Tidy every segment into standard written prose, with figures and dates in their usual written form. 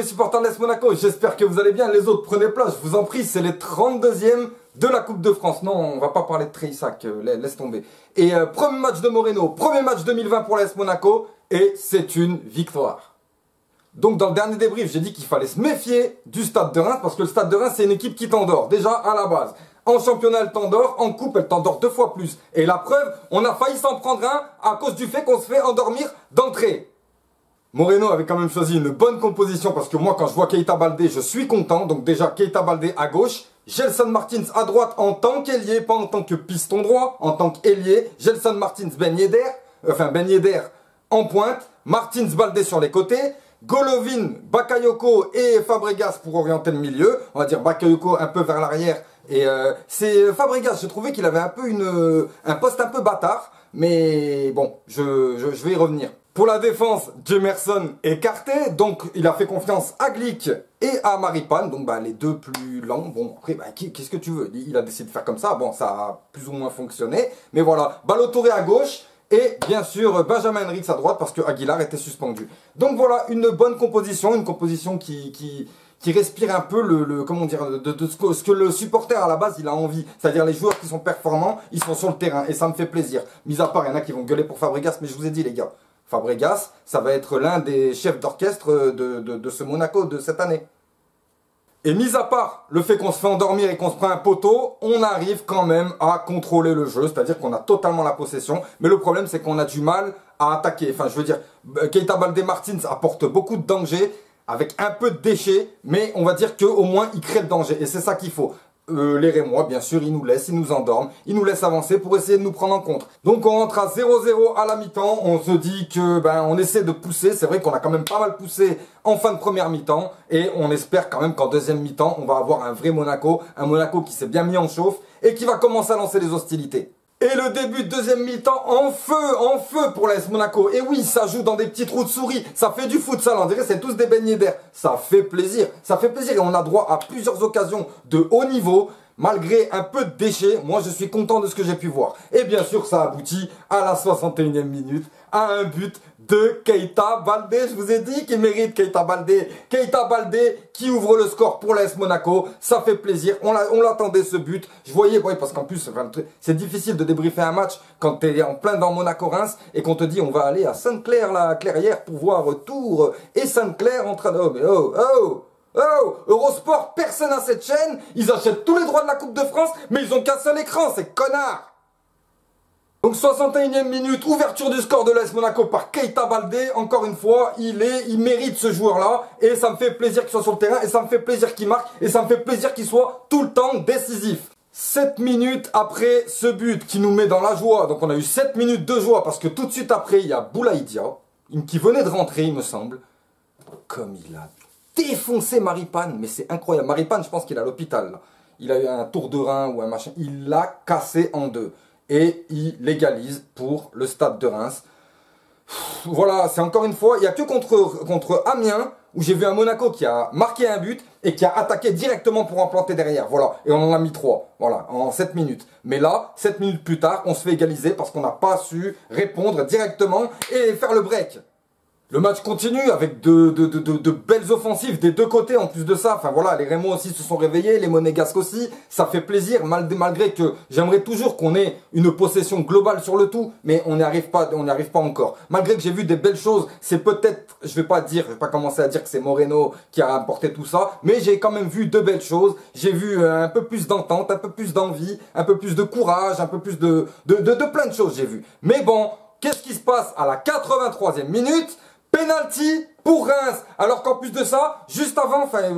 les supporters de l'AS Monaco, j'espère que vous allez bien. Les autres, prenez place, je vous en prie, c'est les 32e de la Coupe de France. Non, on va pas parler de Treissac, laisse tomber. Et premier match de Moreno, premier match 2020 pour l'AS Monaco, et c'est une victoire. Donc dans le dernier débrief, j'ai dit qu'il fallait se méfier du Stade de Reims, parce que le Stade de Reims, c'est une équipe qui t'endort, déjà à la base. En championnat, elle t'endort, en coupe, elle t'endort 2 fois plus. Et la preuve, on a failli s'en prendre un à cause du fait qu'on se fait endormir d'entrée. Moreno avait quand même choisi une bonne composition parce que moi, quand je vois Keita Baldé, je suis content. Donc déjà, Keita Baldé à gauche, Gelson Martins à droite en tant qu'ailier, pas en tant que piston droit, en tant qu'ailier. Gelson Martins, Ben Yedder en pointe, Martins Baldé sur les côtés, Golovin, Bakayoko et Fabregas pour orienter le milieu. On va dire Bakayoko un peu vers l'arrière. Et c'est Fabregas, je trouvais qu'il avait un peu un poste un peu bâtard. Mais bon, je vais y revenir. Pour la défense, Jemerson écarté, donc il a fait confiance à Glick et à Maripane, donc bah, les deux plus lents. Bon, après, bah, qu'est-ce que tu veux? Il a décidé de faire comme ça, bon, ça a plus ou moins fonctionné. Mais voilà, Ballo-Touré à gauche et bien sûr Benjamin Henriques à droite parce que Aguilar était suspendu. Donc voilà, une bonne composition, une composition qui respire un peu comment dire, de ce que le supporter à la base il a envie. C'est-à-dire les joueurs qui sont performants, ils sont sur le terrain et ça me fait plaisir. Mis à part, il y en a qui vont gueuler pour Fabregas, mais je vous ai dit les gars, Fabregas, ça va être l'un des chefs d'orchestre de ce Monaco de cette année. Et mis à part le fait qu'on se fait endormir et qu'on se prend un poteau, on arrive quand même à contrôler le jeu, c'est-à-dire qu'on a totalement la possession. Mais le problème, c'est qu'on a du mal à attaquer. Enfin, je veux dire, Keita Baldé Martins apporte beaucoup de danger, avec un peu de déchets, mais on va dire qu'au moins, il crée le danger. Et c'est ça qu'il faut. Les Rémois, bien sûr, ils nous laissent, ils nous endorment, ils nous laissent avancer pour essayer de nous prendre en compte. Donc on rentre à 0-0 à la mi-temps, on se dit que on essaie de pousser, c'est vrai qu'on a quand même pas mal poussé en fin de première mi-temps, et on espère quand même qu'en deuxième mi-temps, on va avoir un vrai Monaco, un Monaco qui s'est bien mis en chauffe, et qui va commencer à lancer les hostilités. Et le début de deuxième mi-temps en feu pour l'AS Monaco. Et oui, ça joue dans des petits trous de souris. Ça fait du futsal, on dirait c'est tous des beignets d'air. Ça fait plaisir. Ça fait plaisir et on a droit à plusieurs occasions de haut niveau. Malgré un peu de déchets, moi je suis content de ce que j'ai pu voir. Et bien sûr, ça aboutit à la 61e minute, à un but de Keita Baldé. Je vous ai dit qu'il mérite Keita Baldé. Keita Baldé qui ouvre le score pour l'AS Monaco. Ça fait plaisir. On l'attendait ce but. Je voyais, ouais, parce qu'en plus, c'est difficile de débriefer un match quand tu es en plein dans Monaco-Reims et qu'on te dit on va aller à Sainte-Claire, la Clairière, pour voir Tours et Sainte-Claire en train de... Oh, Eurosport, personne n'a cette chaîne, ils achètent tous les droits de la Coupe de France, mais ils ont qu'un seul écran, ces connards. Donc 61e minute, ouverture du score de l'AS Monaco par Keita Baldé, encore une fois, il mérite ce joueur-là, et ça me fait plaisir qu'il soit sur le terrain, et ça me fait plaisir qu'il marque, et ça me fait plaisir qu'il soit tout le temps décisif. 7 minutes après ce but qui nous met dans la joie, donc on a eu 7 minutes de joie, parce que tout de suite après, il y a Boulaïdia, qui venait de rentrer, il me semble, comme il a défoncé Maripane, mais c'est incroyable. Maripane, je pense qu'il est à l'hôpital. Il a eu un tour de rein ou un machin. Il l'a cassé en deux. Et il légalise pour le Stade de Reims. Voilà, c'est encore une fois, il n'y a que contre Amiens où j'ai vu un Monaco qui a marqué un but et qui a attaqué directement pour en planter derrière. Voilà, et on en a mis 3, voilà, en 7 minutes. Mais là, 7 minutes plus tard, on se fait égaliser parce qu'on n'a pas su répondre directement et faire le break. Le match continue avec de belles offensives des deux côtés en plus de ça. Enfin voilà, les Rémois aussi se sont réveillés, les Monégasques aussi. Ça fait plaisir malgré que j'aimerais toujours qu'on ait une possession globale sur le tout. Mais on n'y arrive pas encore. Malgré que j'ai vu des belles choses, c'est peut-être, je vais pas commencer à dire que c'est Moreno qui a apporté tout ça. Mais j'ai quand même vu de belles choses. J'ai vu un peu plus d'entente, un peu plus d'envie, un peu plus de courage, un peu plus de plein de choses j'ai vu. Mais bon, qu'est-ce qui se passe à la 83e minute ? Penalty pour Reims. Alors qu'en plus de ça, juste avant, il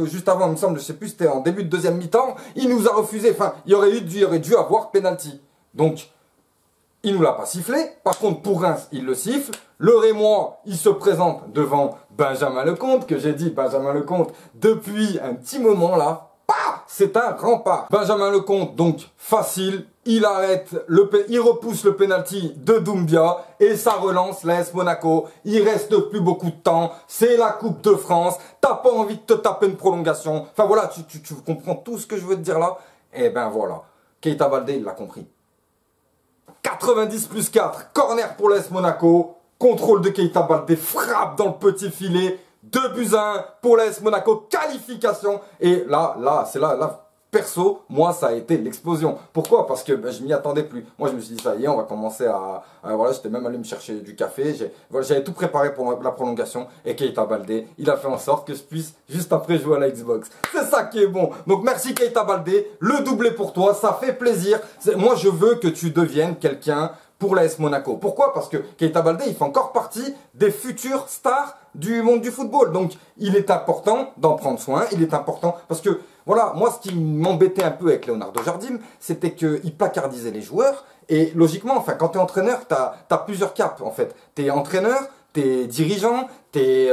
me semble, je sais plus, c'était en début de deuxième mi-temps, il nous a refusé, il aurait dû avoir penalty. Donc, il nous l'a pas sifflé. Par contre, pour Reims, il le siffle. Le Rémois, il se présente devant Benjamin Lecomte, que j'ai dit Benjamin Lecomte depuis un petit moment là. C'est un rempart. Benjamin Lecomte, donc facile, il repousse le penalty de Doumbia et ça relance l'AS Monaco. Il reste plus beaucoup de temps, c'est la Coupe de France, t'as pas envie de te taper une prolongation. Enfin voilà, tu comprends tout ce que je veux te dire là. Et ben voilà, Keita Baldé, il l'a compris. 90 + 4, corner pour l'AS Monaco, contrôle de Keita Baldé, frappe dans le petit filet. 2-1 pour l'AS Monaco, qualification. Et là, c'est là, perso, moi, ça a été l'explosion. Pourquoi? Parce que je m'y attendais plus. Moi, je me suis dit, ça y est, on va commencer voilà, j'étais même allé me chercher du café. J'avais tout préparé pour la prolongation. Et Keita Baldé, il a fait en sorte que je puisse, juste après, jouer à la Xbox. C'est ça qui est bon. Donc, merci Keita Baldé. Le doublé pour toi, ça fait plaisir. Moi, je veux que tu deviennes quelqu'un pour l'AS Monaco. Pourquoi? Parce que Keita Baldé, il fait encore partie des futures stars du monde du football. Donc, il est important d'en prendre soin. Il est important parce que, voilà, moi, ce qui m'embêtait un peu avec Leonardo Jardim, c'était qu'il placardisait les joueurs. Et logiquement, enfin, quand tu es entraîneur, tu as plusieurs caps, en fait. Tu es entraîneur, tu es dirigeant, tu es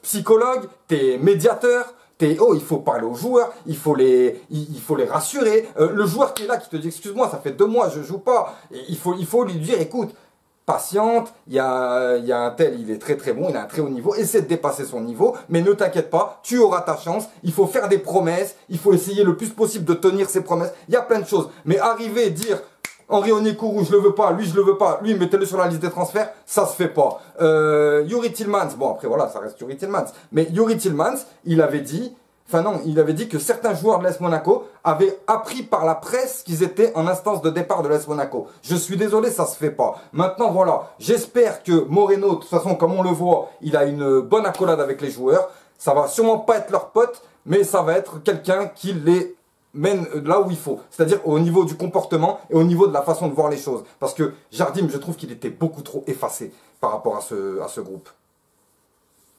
psychologue, tu es médiateur. Il faut parler aux joueurs, il faut les rassurer. Le joueur qui est là, qui te dit, excuse-moi, ça fait 2 mois, je joue pas. Et il faut lui dire, écoute, patiente, il y a un tel, il est très très bon, il a un très haut niveau, essaie de dépasser son niveau, mais ne t'inquiète pas, tu auras ta chance, il faut faire des promesses, il faut essayer le plus possible de tenir ses promesses, il y a plein de choses. Mais arriver et dire, Henry Onyekuru, je le veux pas, lui je le veux pas, lui mettez-le sur la liste des transferts, ça se fait pas. Yuri Tillmans, bon après voilà, ça reste Yuri Tillmans, mais Yuri Tillmans, il avait dit que certains joueurs de l'AS Monaco avaient appris par la presse qu'ils étaient en instance de départ de l'AS Monaco. Je suis désolé, ça se fait pas. Maintenant, voilà, j'espère que Moreno, de toute façon, comme on le voit, il a une bonne accolade avec les joueurs. Ça va sûrement pas être leur pote, mais ça va être quelqu'un qui les mène là où il faut. C'est-à-dire au niveau du comportement et au niveau de la façon de voir les choses. Parce que Jardim, je trouve qu'il était beaucoup trop effacé par rapport à ce groupe.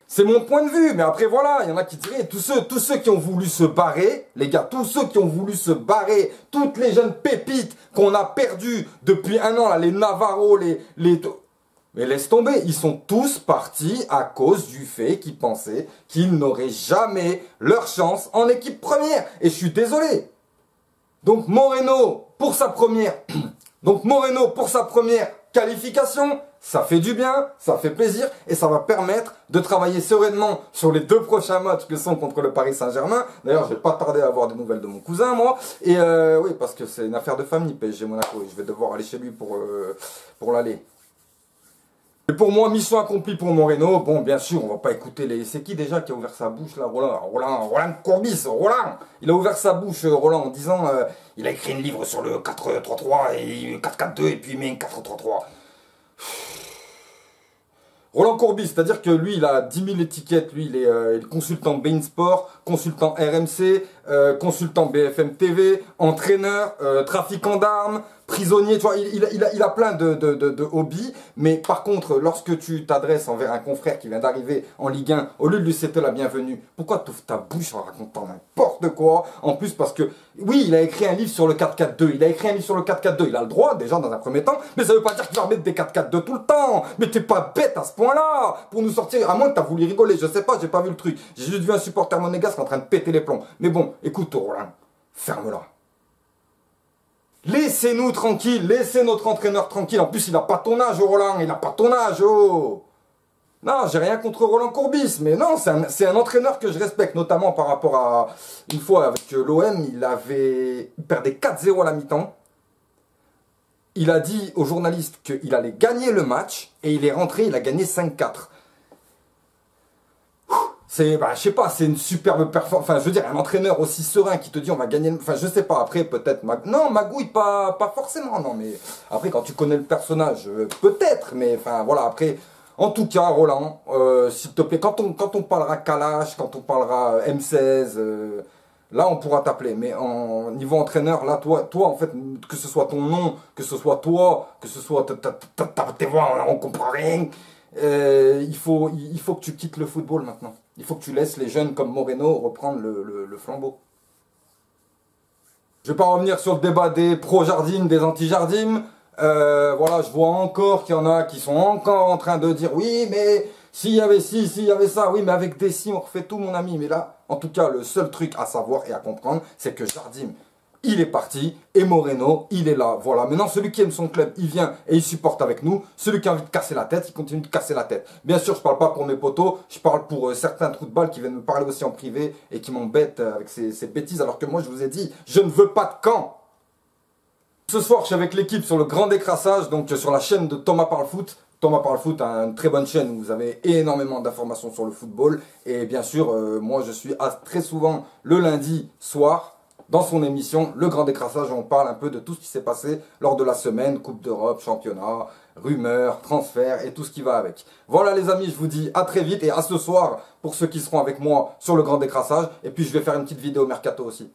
C'est mon point de vue, mais après voilà, il y en a qui diraient, tous ceux qui ont voulu se barrer, les gars, tous ceux qui ont voulu se barrer, toutes les jeunes pépites qu'on a perdues depuis 1 an, là, les Navarro, mais laisse tomber, ils sont tous partis à cause du fait qu'ils pensaient qu'ils n'auraient jamais leur chance en équipe première. Et je suis désolé. Donc Moreno, pour sa première qualification, ça fait du bien, ça fait plaisir et ça va permettre de travailler sereinement sur les 2 prochains matchs que sont contre le Paris Saint-Germain. D'ailleurs, je vais pas tarder à avoir des nouvelles de mon cousin, moi. Et oui, parce que c'est une affaire de famille, PSG Monaco, et je vais devoir aller chez lui pour l'aller. Et pour moi, mission accomplie pour Moreno. Bon, bien sûr, on va pas écouter les... C'est qui déjà qui a ouvert sa bouche là? Roland Courbis, Roland. Il a ouvert sa bouche, Roland, en disant il a écrit un livre sur le 4-3-3 et 4-4-2 et puis il met un 4-3-3. Roland Courbis, c'est-à-dire que lui, il a 10 000 étiquettes. Lui, il est consultant Bein Sport, consultant RMC, consultant BFM TV, entraîneur, trafiquant d'armes, prisonnier, tu vois, il a plein de hobbies, mais par contre, lorsque tu t'adresses envers un confrère qui vient d'arriver en Ligue 1, au lieu de lui souhaiter la bienvenue, pourquoi tu ouvres ta bouche en racontant n'importe quoi? En plus, parce que, oui, il a écrit un livre sur le 4-4-2, il a le droit, déjà, dans un premier temps, mais ça veut pas dire qu'il va remettre des 4-4-2 tout le temps, mais t'es pas bête à ce point-là, pour nous sortir, à moins que t'as voulu rigoler, je sais pas, j'ai pas vu le truc, j'ai juste vu un supporter monégasque en train de péter les plombs, mais bon, écoute, Roland, ferme-la. Laissez-nous tranquilles, laissez notre entraîneur tranquille. En plus, il n'a pas ton âge, Roland, il n'a pas ton âge, oh. Non, j'ai rien contre Roland Courbis, mais non, c'est un entraîneur que je respecte, notamment par rapport à... Une fois, avec l'OM, il perdait 4-0 à la mi-temps. Il a dit aux journalistes qu'il allait gagner le match, et il est rentré, il a gagné 5-4. Je sais pas, c'est une superbe performance. Enfin, je veux dire, un entraîneur aussi serein qui te dit on va gagner. Enfin, je sais pas, après, peut-être. Non, Magouille, pas forcément, non, mais après, quand tu connais le personnage, peut-être, mais enfin, voilà, après. En tout cas, Roland, s'il te plaît, quand on parlera Kalash, quand on parlera M16, là, on pourra t'appeler. Mais en niveau entraîneur, là, toi, en fait, que ce soit ton nom, que ce soit toi, que ce soit tes voix, on comprend rien. Il faut que tu quittes le football maintenant. Il faut que tu laisses les jeunes comme Moreno reprendre le flambeau. Je vais pas revenir sur le débat des pro-Jardim, des anti-Jardim. Voilà, je vois encore qu'il y en a qui sont encore en train de dire oui, mais s'il y avait ci, s'il y avait ça, oui, mais avec des si, on refait tout, mon ami. Mais là, en tout cas, le seul truc à savoir et à comprendre, c'est que Jardim, il est parti, et Moreno, il est là. Voilà, maintenant, celui qui aime son club, il vient et il supporte avec nous. Celui qui a envie de casser la tête, il continue de casser la tête. Bien sûr, je parle pas pour mes potos, je parle pour certains trous de balles qui viennent me parler aussi en privé et qui m'embêtent avec ces bêtises, alors que moi, je vous ai dit, je ne veux pas de camp. Ce soir, je suis avec l'équipe sur le grand décrassage, donc sur la chaîne de Thomas Parle Foot. Thomas parle foot, une très bonne chaîne où vous avez énormément d'informations sur le football. Et bien sûr, moi je suis très souvent le lundi soir dans son émission Le Grand Décrassage. On parle un peu de tout ce qui s'est passé lors de la semaine, Coupe d'Europe, championnat, rumeurs, transferts et tout ce qui va avec. Voilà les amis, je vous dis à très vite et à ce soir pour ceux qui seront avec moi sur Le Grand Décrassage. Et puis je vais faire une petite vidéo mercato aussi.